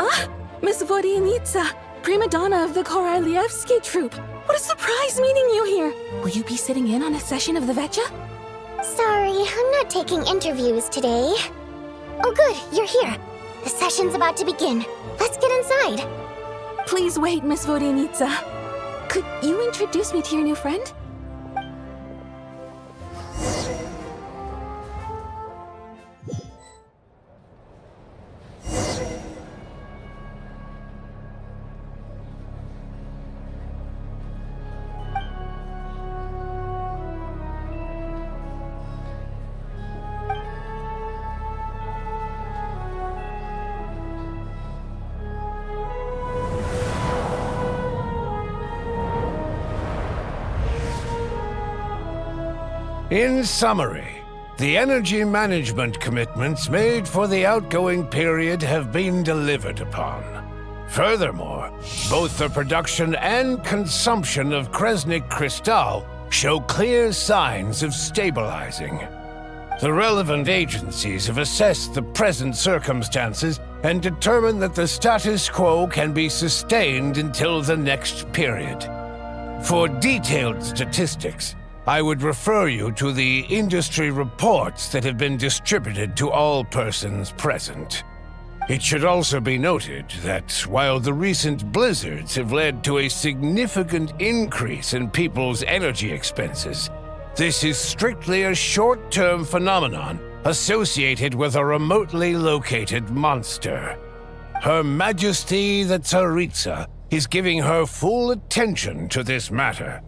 Ah, Miss Vodyanitsa, prima donna of the Korolievsky troupe. What a surprise meeting you here. Will you be sitting in on a session of the Veche? Sorry, I'm not taking interviews today. Oh good, you're here. The session's about to begin. Let's get inside. Please wait, Miss Vodyanitsa. Could you introduce me to your new friend? In summary, the energy management commitments made for the outgoing period have been delivered upon. Furthermore, both the production and consumption of Kresnik Crystal show clear signs of stabilizing. The relevant agencies have assessed the present circumstances and determined that the status quo can be sustained until the next period. For detailed statistics, I would refer you to the industry reports that have been distributed to all persons present. It should also be noted that while the recent blizzards have led to a significant increase in people's energy expenses, this is strictly a short-term phenomenon associated with a remotely located monster. Her Majesty the Tsaritsa is giving her full attention to this matter.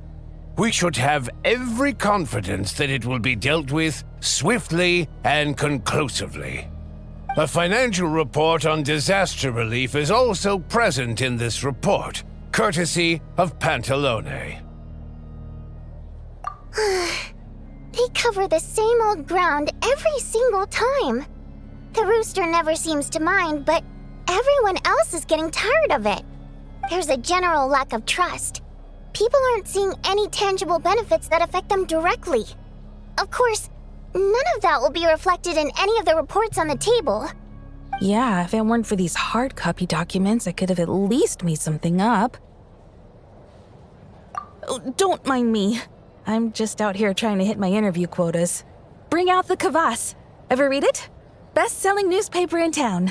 We should have every confidence that it will be dealt with swiftly and conclusively. A financial report on disaster relief is also present in this report, courtesy of Pantalone. They cover the same old ground every single time. The rooster never seems to mind, but everyone else is getting tired of it. There's a general lack of trust. People aren't seeing any tangible benefits that affect them directly. Of course, none of that will be reflected in any of the reports on the table. Yeah, if it weren't for these hard copy documents, I could have at least made something up. Oh, don't mind me. I'm just out here trying to hit my interview quotas. Bring out the kvass. Ever read it? Best-selling newspaper in town.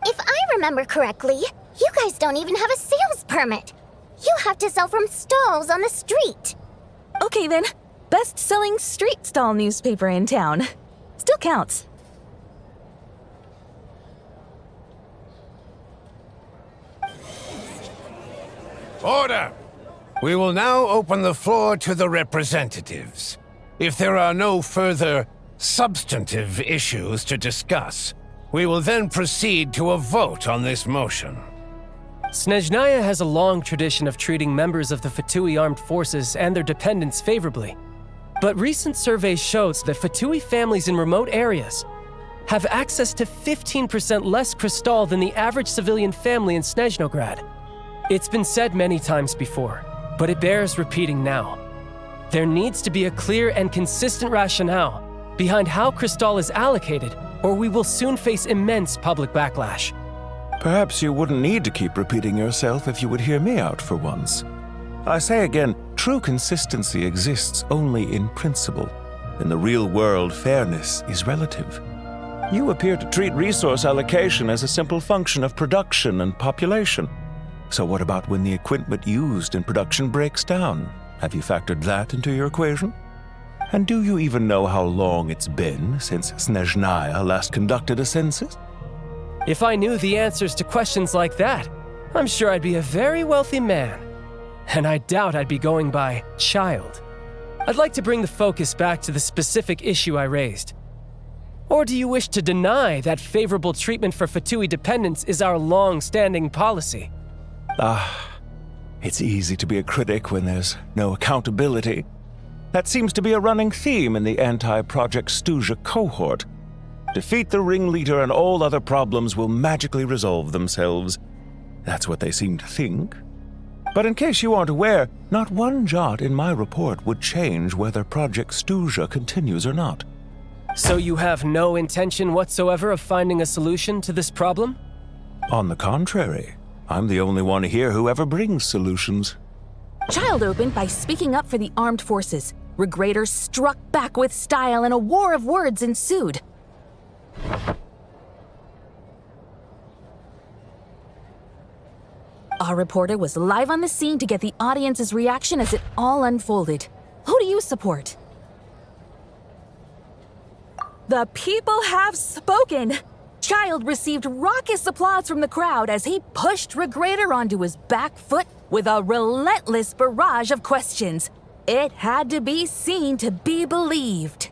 If I remember correctly, you guys don't even have a sales permit. You have to sell from stalls on the street. Okay then, best-selling street stall newspaper in town. Still counts. Order! We will now open the floor to the representatives. If there are no further substantive issues to discuss, we will then proceed to a vote on this motion. Snezhnaya has a long tradition of treating members of the Fatui armed forces and their dependents favorably. But recent surveys shows that Fatui families in remote areas have access to 15% less crystal than the average civilian family in Snezhnograd. It's been said many times before, but it bears repeating now. There needs to be a clear and consistent rationale behind how crystal is allocated, or we will soon face immense public backlash. Perhaps you wouldn't need to keep repeating yourself if you would hear me out for once. I say again, true consistency exists only in principle. In the real world, fairness is relative. You appear to treat resource allocation as a simple function of production and population. So what about when the equipment used in production breaks down? Have you factored that into your equation? And do you even know how long it's been since Snezhnaya last conducted a census? If I knew the answers to questions like that, I'm sure I'd be a very wealthy man. And I doubt I'd be going by child. I'd like to bring the focus back to the specific issue I raised. Or do you wish to deny that favorable treatment for Fatui dependents is our long-standing policy? It's easy to be a critic when there's no accountability. That seems to be a running theme in the anti-Project Stuzha cohort. Defeat the ringleader and all other problems will magically resolve themselves. That's what they seem to think. But in case you aren't aware, not one jot in my report would change whether Project Stuzha continues or not. So you have no intention whatsoever of finding a solution to this problem? On the contrary, I'm the only one here who ever brings solutions. Child opened by speaking up for the armed forces. Regrator struck back with style and a war of words ensued. Our reporter was live on the scene to get the audience's reaction as it all unfolded. Who do you support? The people have spoken! Child received raucous applause from the crowd as he pushed Regrator onto his back foot with a relentless barrage of questions. It had to be seen to be believed.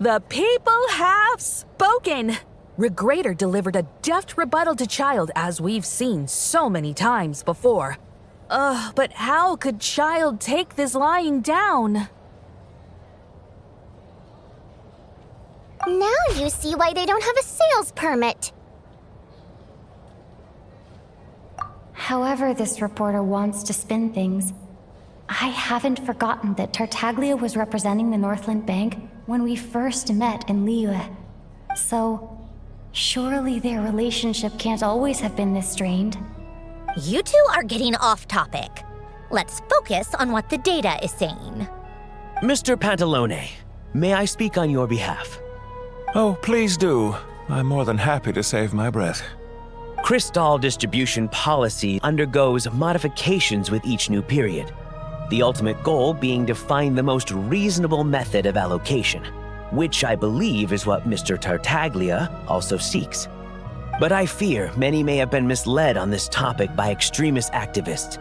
The people have spoken! Regrator delivered a deft rebuttal to Child, as we've seen so many times before. But how could Child take this lying down? Now you see why they don't have a sales permit. However this reporter wants to spin things, I haven't forgotten that Tartaglia was representing the Northland Bank when we first met in Lille. So, surely their relationship can't always have been this strained. You two are getting off topic. Let's focus on what the data is saying. Mr. Pantalone, may I speak on your behalf? Oh, please do. I'm more than happy to save my breath. Crystal distribution policy undergoes modifications with each new period, the ultimate goal being to find the most reasonable method of allocation, which I believe is what Mr. Tartaglia also seeks. But I fear many may have been misled on this topic by extremist activists.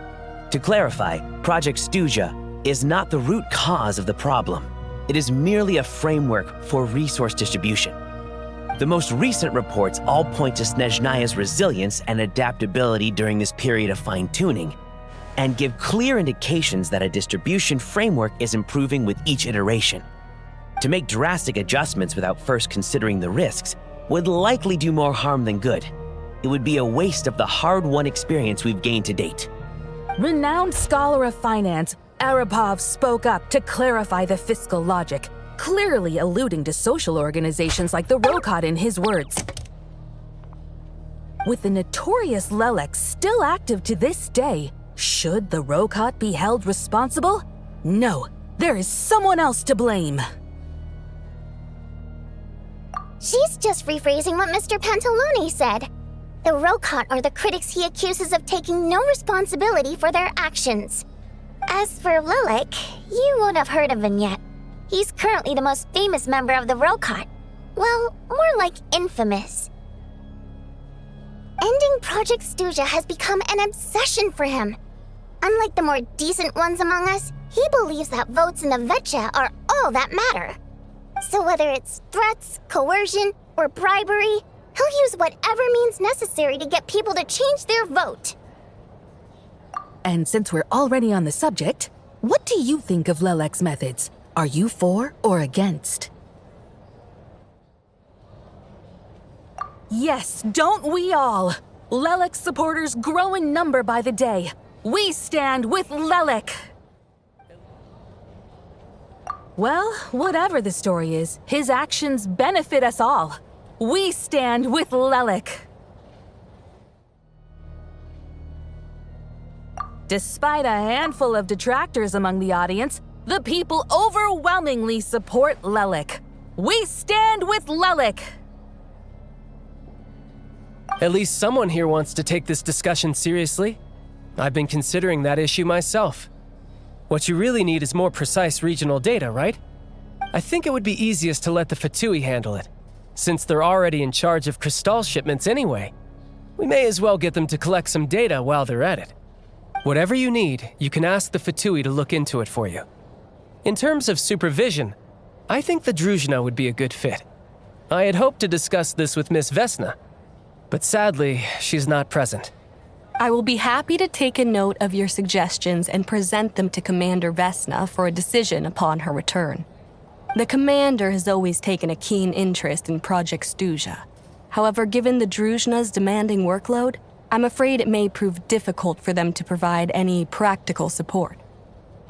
To clarify, Project Stuja is not the root cause of the problem. It is merely a framework for resource distribution. The most recent reports all point to Snezhnaya's resilience and adaptability during this period of fine-tuning, and give clear indications that a distribution framework is improving with each iteration. To make drastic adjustments without first considering the risks would likely do more harm than good. It would be a waste of the hard-won experience we've gained to date. Renowned scholar of finance, Arapov spoke up to clarify the fiscal logic, clearly alluding to social organizations like the Rokot in his words. With the notorious Lelek still active to this day, should the Rokot be held responsible? No, there is someone else to blame. She's just rephrasing what Mr. Pantalone said. The Rokot are the critics he accuses of taking no responsibility for their actions. As for Lelek, you won't have heard of him yet. He's currently the most famous member of the Rokot. Well, more like infamous. Ending Project Stuja has become an obsession for him. Unlike the more decent ones among us, he believes that votes in the Veche are all that matter. So whether it's threats, coercion, or bribery, he'll use whatever means necessary to get people to change their vote. And since we're already on the subject, what do you think of Lelek's methods? Are you for or against? Yes, don't we all? Lelek supporters grow in number by the day. We stand with Lelek! Well, whatever the story is, his actions benefit us all. We stand with Lelek. Despite a handful of detractors among the audience, the people overwhelmingly support Lelek. We stand with Lelek! At least someone here wants to take this discussion seriously. I've been considering that issue myself. What you really need is more precise regional data, right? I think it would be easiest to let the Fatui handle it, since they're already in charge of Crystal shipments anyway. We may as well get them to collect some data while they're at it. Whatever you need, you can ask the Fatui to look into it for you. In terms of supervision, I think the Druzhna would be a good fit. I had hoped to discuss this with Miss Vesna, but sadly, she's not present. I will be happy to take a note of your suggestions and present them to Commander Vesna for a decision upon her return. The Commander has always taken a keen interest in Project Stuja. However, given the Druzhna's demanding workload, I'm afraid it may prove difficult for them to provide any practical support.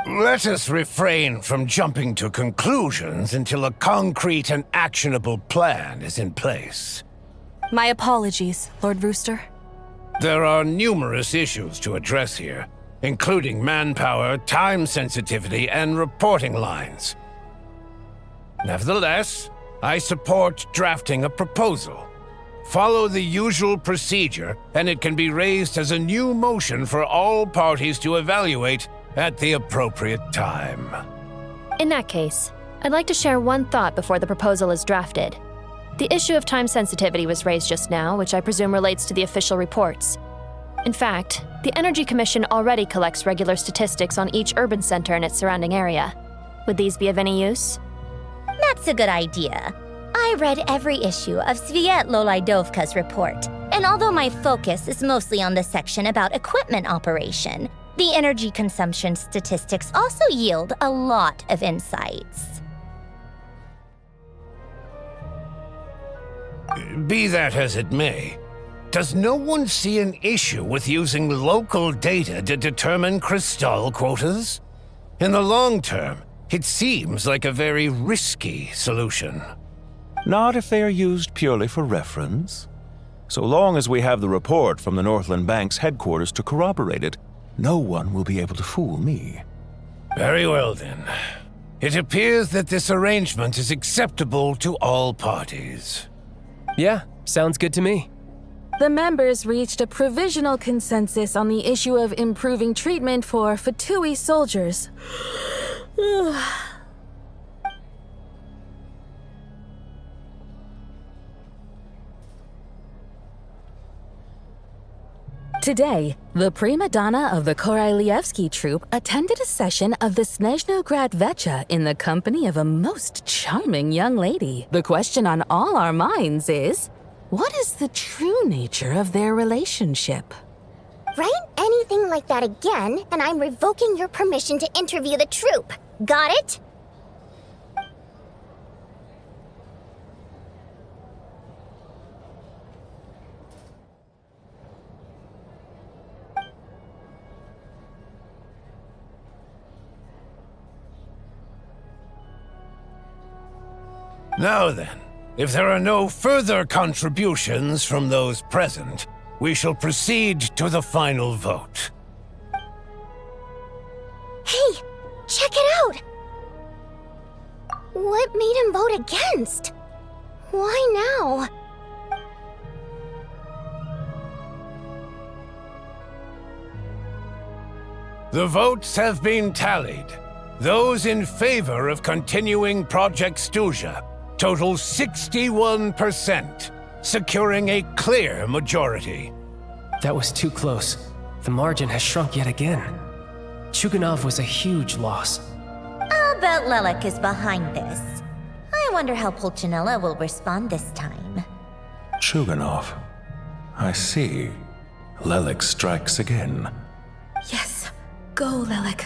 Let us refrain from jumping to conclusions until a concrete and actionable plan is in place. My apologies, Lord Rooster. There are numerous issues to address here, including manpower, time sensitivity, and reporting lines. Nevertheless, I support drafting a proposal. Follow the usual procedure, and it can be raised as a new motion for all parties to evaluate at the appropriate time. In that case, I'd like to share one thought before the proposal is drafted. The issue of time sensitivity was raised just now, which I presume relates to the official reports. In fact, the Energy Commission already collects regular statistics on each urban center and its surrounding area. Would these be of any use? That's a good idea. I read every issue of Svietlolaidovka's report, and although my focus is mostly on the section about equipment operation, the energy consumption statistics also yield a lot of insights. Be that as it may, does no one see an issue with using local data to determine crystal quotas? In the long term, it seems like a very risky solution. Not if they are used purely for reference. So long as we have the report from the Northland Bank's headquarters to corroborate it, no one will be able to fool me. Very well then. It appears that this arrangement is acceptable to all parties. Yeah, sounds good to me. The members reached a provisional consensus on the issue of improving treatment for Fatui soldiers. Today, the prima donna of the Korailievsky troupe attended a session of the Snezhnograd Veche in the company of a most charming young lady. The question on all our minds is, what is the true nature of their relationship? Write anything like that again, and I'm revoking your permission to interview the troupe. Got it? Now then, if there are no further contributions from those present, we shall proceed to the final vote. Hey, check it out! What made him vote against? Why now? The votes have been tallied. Those in favor of continuing Project Stuzha total 61%, securing a clear majority. That was too close. The margin has shrunk yet again. Chuganov was a huge loss. I'll bet Lelek is behind this. I wonder how Pulcinella will respond this time. Chuganov. I see. Lelek strikes again. Yes, go, Lelek.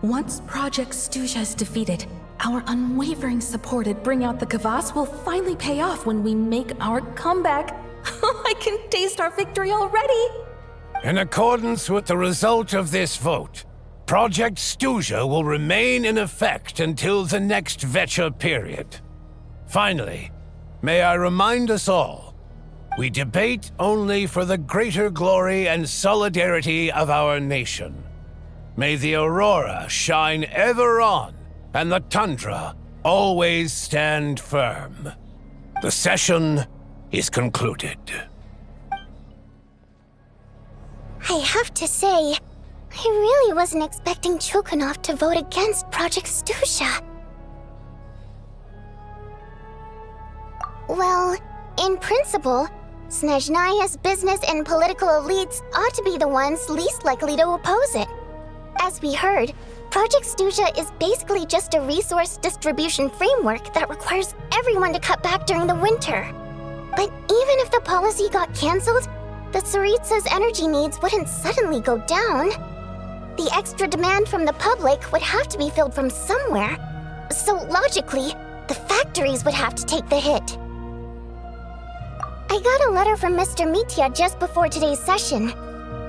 Once Project Stuzha is defeated, our unwavering support at Bring Out the Kvass will finally pay off when we make our comeback. I can taste our victory already! In accordance with the result of this vote, Project Stuzha will remain in effect until the next Veche period. Finally, may I remind us all, we debate only for the greater glory and solidarity of our nation. May the aurora shine ever on, and the tundra always stand firm. The session is concluded. I have to say, I really wasn't expecting Chuganov to vote against Project Stuzha. Well, in principle, Snezhnaya's business and political elites ought to be the ones least likely to oppose it. As we heard, Project Stuzha is basically just a resource distribution framework that requires everyone to cut back during the winter. But even if the policy got cancelled, the Tsaritsa's energy needs wouldn't suddenly go down. The extra demand from the public would have to be filled from somewhere. So logically, the factories would have to take the hit. I got a letter from Mr. Mitya just before today's session.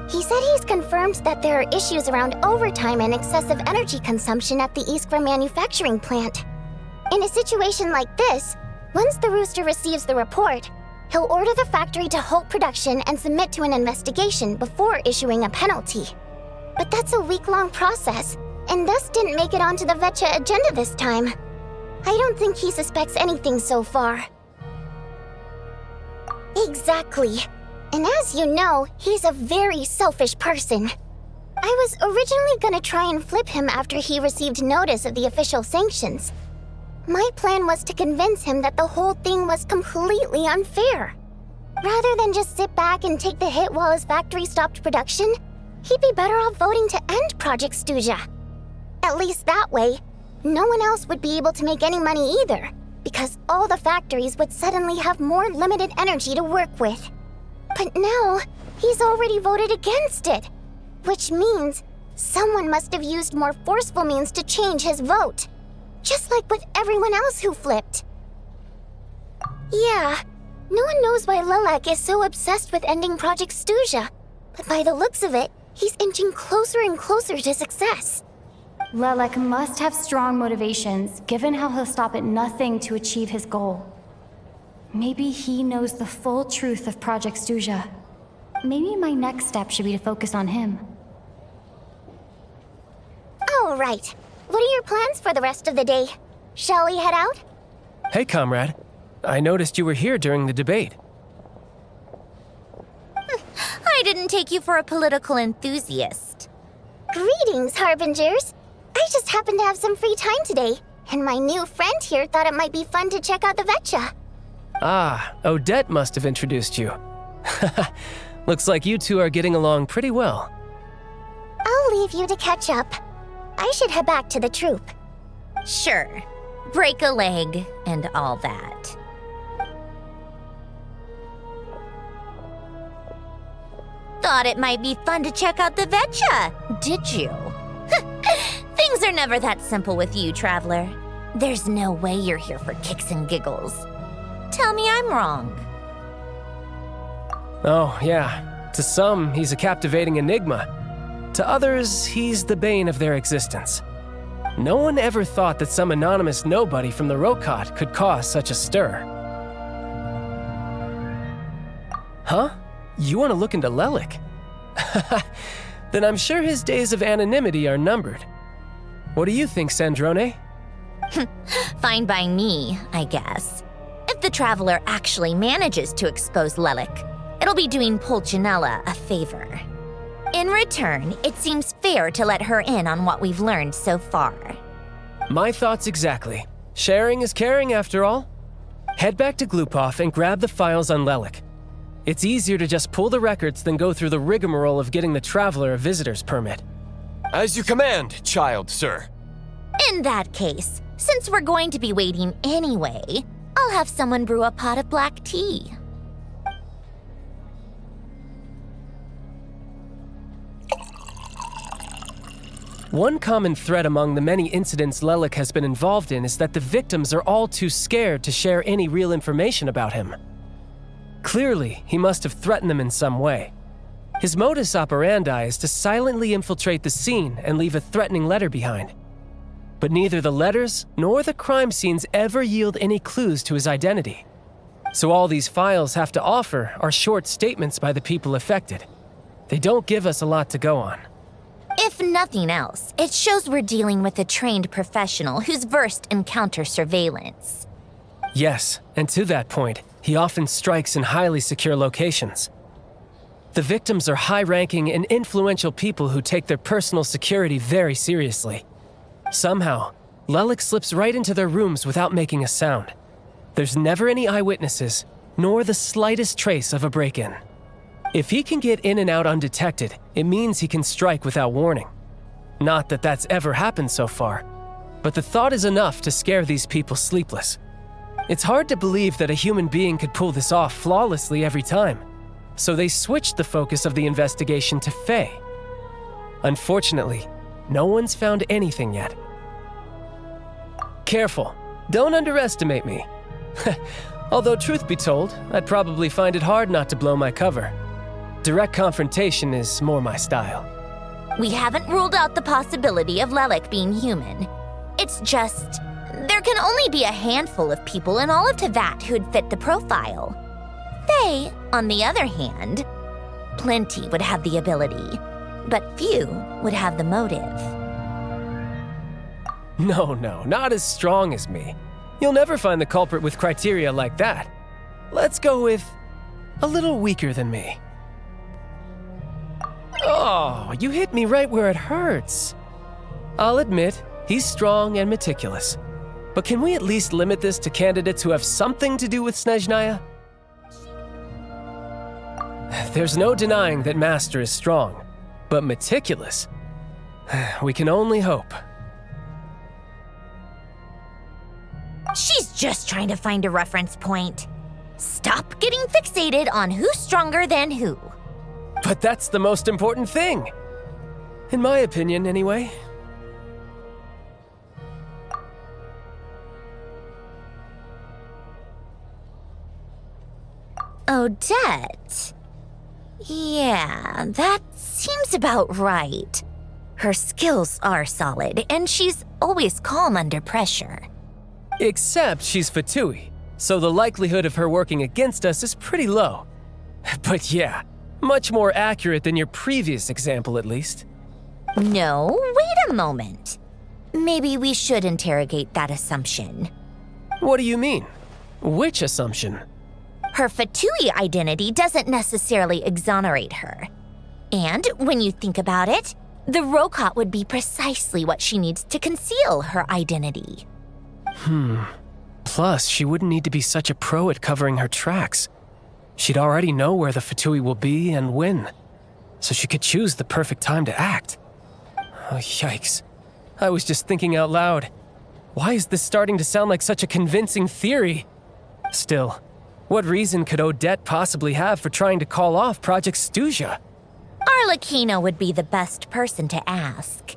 He said he's confirmed that there are issues around overtime and excessive energy consumption at the Iskra manufacturing plant. In a situation like this, once the Rooster receives the report, He'll order the factory to halt production and submit to an investigation before issuing a penalty. But that's a week-long process, and thus didn't make it onto the Veche agenda this time. I don't think he suspects anything so far. Exactly. And as you know, he's a very selfish person. I was originally gonna try and flip him after he received notice of the official sanctions. My plan was to convince him that the whole thing was completely unfair. Rather than just sit back and take the hit while his factory stopped production, he'd be better off voting to end Project Stuzha. At least that way, no one else would be able to make any money either, because all the factories would suddenly have more limited energy to work with. But now, he's already voted against it, which means someone must have used more forceful means to change his vote. Just like with everyone else who flipped. Yeah, no one knows why Lelek is so obsessed with ending Project Stuzha, but by the looks of it, he's inching closer and closer to success. Lelek must have strong motivations, given how he'll stop at nothing to achieve his goal. Maybe he knows the full truth of Project Stuzha. Maybe my next step should be to focus on him. All right. What are your plans for the rest of the day? Shall we head out? Hey, comrade. I noticed you were here during the debate. I didn't take you for a political enthusiast. Greetings, Harbingers. I just happened to have some free time today, and my new friend here thought it might be fun to check out the Veche. Ah, Odette must have introduced you. Looks like you two are getting along pretty well. I'll leave you to catch up. I should head back to the troop. Sure. Break a leg and all that. Thought it might be fun to check out the Veche, did you? Things are never that simple with you, Traveler. There's no way you're here for kicks and giggles. Tell me I'm wrong. Oh, yeah. To some, he's a captivating enigma. To others, he's the bane of their existence. No one ever thought that some anonymous nobody from the Rokot could cause such a stir. Huh? You want to look into Lelek? Then I'm sure his days of anonymity are numbered. What do you think, Sandrone? Fine by me, I guess. If the Traveler actually manages to expose Lelek, it'll be doing Pulcinella a favor. In return, it seems fair to let her in on what we've learned so far. My thoughts exactly. Sharing is caring, after all. Head back to Glupov and grab the files on Lelek. It's easier to just pull the records than go through the rigmarole of getting the Traveler a visitor's permit. As you command, child, sir. In that case, since we're going to be waiting anyway, I'll have someone brew a pot of black tea. One common thread among the many incidents Lelek has been involved in is that the victims are all too scared to share any real information about him. Clearly, he must have threatened them in some way. His modus operandi is to silently infiltrate the scene and leave a threatening letter behind. But neither the letters nor the crime scenes ever yield any clues to his identity. So all these files have to offer are short statements by the people affected. They don't give us a lot to go on. If nothing else, it shows we're dealing with a trained professional who's versed in counter-surveillance. Yes, and to that point, he often strikes in highly secure locations. The victims are high-ranking and influential people who take their personal security very seriously. Somehow, Lelek slips right into their rooms without making a sound. There's never any eyewitnesses, nor the slightest trace of a break-in. If he can get in and out undetected, it means he can strike without warning. Not that that's ever happened so far, but the thought is enough to scare these people sleepless. It's hard to believe that a human being could pull this off flawlessly every time, so they switched the focus of the investigation to Veche. Unfortunately, no one's found anything yet. Careful, don't underestimate me. Although truth be told, I'd probably find it hard not to blow my cover. Direct confrontation is more my style. We haven't ruled out the possibility of Lelek being human. It's just, there can only be a handful of people in all of Teyvat who'd fit the profile. They, on the other hand, plenty would have the ability, but few would have the motive. No, not as strong as me. You'll never find the culprit with criteria like that. Let's go with a little weaker than me. Oh, you hit me right where it hurts. I'll admit, he's strong and meticulous. But can we at least limit this to candidates who have something to do with Snezhnaya? There's no denying that Master is strong, but meticulous? We can only hope. She's just trying to find a reference point. Stop getting fixated on who's stronger than who. But that's the most important thing. In my opinion, anyway. Odette. Yeah, that seems about right. Her skills are solid, and she's always calm under pressure. Except she's Fatui, so the likelihood of her working against us is pretty low. But yeah, much more accurate than your previous example, at least. No, wait a moment. Maybe we should interrogate that assumption. What do you mean? Which assumption? Her Fatui identity doesn't necessarily exonerate her. And when you think about it, the Rokot would be precisely what she needs to conceal her identity. Plus, she wouldn't need to be such a pro at covering her tracks. She'd already know where the Fatui will be and when, so she could choose the perfect time to act. Oh, yikes. I was just thinking out loud. Why is this starting to sound like such a convincing theory? Still, what reason could Odette possibly have for trying to call off Project Stuzha? Arlecchino would be the best person to ask.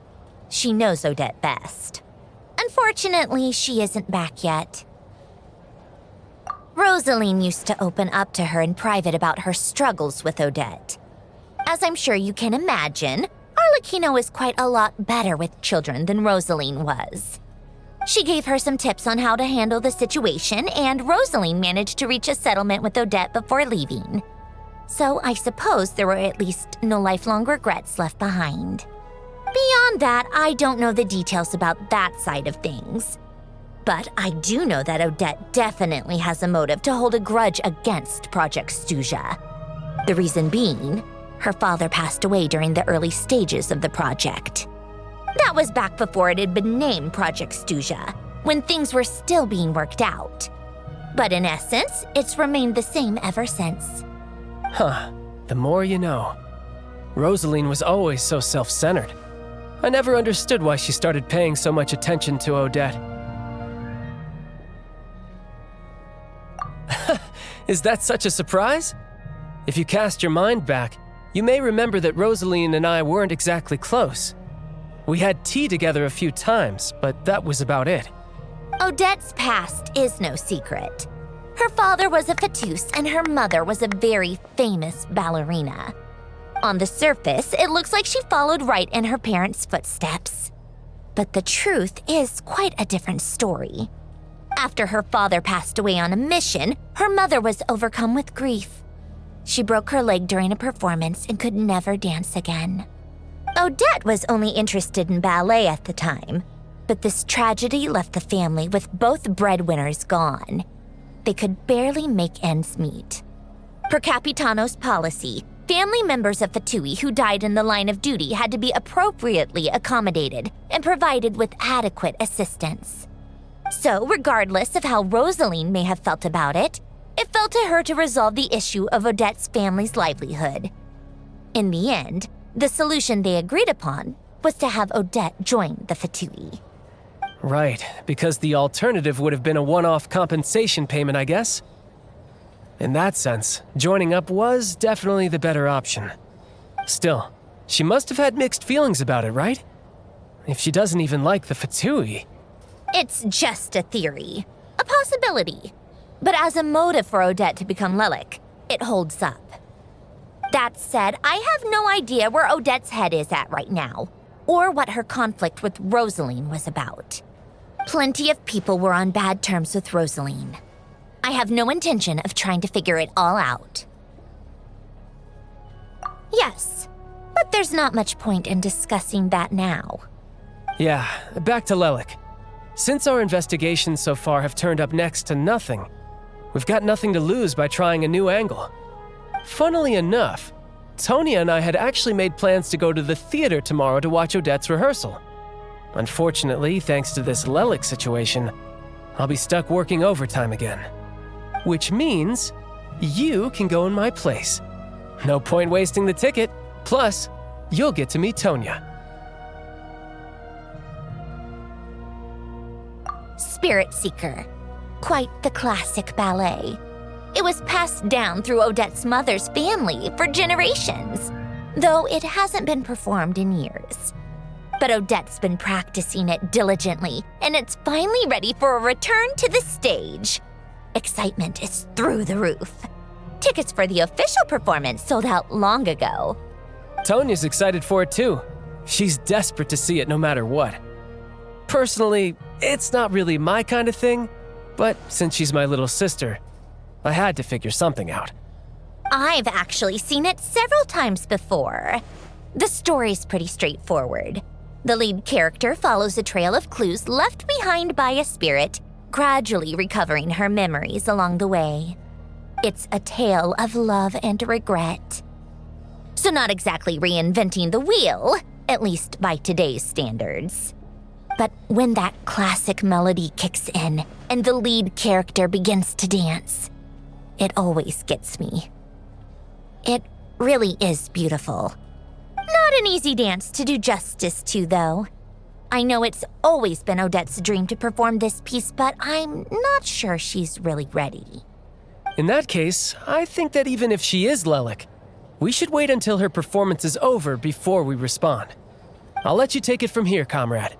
She knows Odette best. Unfortunately, she isn't back yet. Rosaline used to open up to her in private about her struggles with Odette. As I'm sure you can imagine, Arlecchino is quite a lot better with children than Rosaline was. She gave her some tips on how to handle the situation, and Rosaline managed to reach a settlement with Odette before leaving. So I suppose there were at least no lifelong regrets left behind. Beyond that, I don't know the details about that side of things. But I do know that Odette definitely has a motive to hold a grudge against Project Stuzha. The reason being, her father passed away during the early stages of the project. That was back before it had been named Project Stuzha, when things were still being worked out. But in essence, it's remained the same ever since. Huh, the more you know. Rosaline was always so self-centered. I never understood why she started paying so much attention to Odette. Is that such a surprise? If you cast your mind back, you may remember that Rosaline and I weren't exactly close. We had tea together a few times, but that was about it. Odette's past is no secret. Her father was a fatus and her mother was a very famous ballerina. On the surface, it looks like she followed right in her parents' footsteps. But the truth is quite a different story. After her father passed away on a mission, her mother was overcome with grief. She broke her leg during a performance and could never dance again. Odette was only interested in ballet at the time, but this tragedy left the family with both breadwinners gone. They could barely make ends meet. Per Capitano's policy, family members of Fatui who died in the line of duty had to be appropriately accommodated and provided with adequate assistance. So, regardless of how Rosaline may have felt about it, it fell to her to resolve the issue of Odette's family's livelihood. In the end, the solution they agreed upon was to have Odette join the Fatui. Right, because the alternative would have been a one-off compensation payment, I guess. In that sense, joining up was definitely the better option. Still, she must have had mixed feelings about it, right? If she doesn't even like the Fatui. It's just a theory, a possibility. But as a motive for Odette to become Lelek, it holds up. That said, I have no idea where Odette's head is at right now, or what her conflict with Rosaline was about. Plenty of people were on bad terms with Rosaline. I have no intention of trying to figure it all out. Yes, but there's not much point in discussing that now. Yeah, back to Lelek. Since our investigations so far have turned up next to nothing, we've got nothing to lose by trying a new angle. Funnily enough, Tonya and I had actually made plans to go to the theater tomorrow to watch Odette's rehearsal. Unfortunately, thanks to this Lelek situation, I'll be stuck working overtime again. Which means you can go in my place. No point wasting the ticket. Plus, you'll get to meet Tonya. Spirit Seeker. Quite the classic ballet. It was passed down through Odette's mother's family for generations, though it hasn't been performed in years. But Odette's been practicing it diligently, and it's finally ready for a return to the stage. Excitement is through the roof. Tickets for the official performance sold out long ago. Tonya's excited for it too. She's desperate to see it no matter what. Personally, it's not really my kind of thing, but since she's my little sister, I had to figure something out. I've actually seen it several times before. The story's pretty straightforward. The lead character follows a trail of clues left behind by a spirit, gradually recovering her memories along the way. It's a tale of love and regret. So not exactly reinventing the wheel, at least by today's standards. But when that classic melody kicks in and the lead character begins to dance, it always gets me. It really is beautiful. Not an easy dance to do justice to, though. I know it's always been Odette's dream to perform this piece, but I'm not sure she's really ready. In that case, I think that even if she is Lelek, we should wait until her performance is over before we respond. I'll let you take it from here, comrade.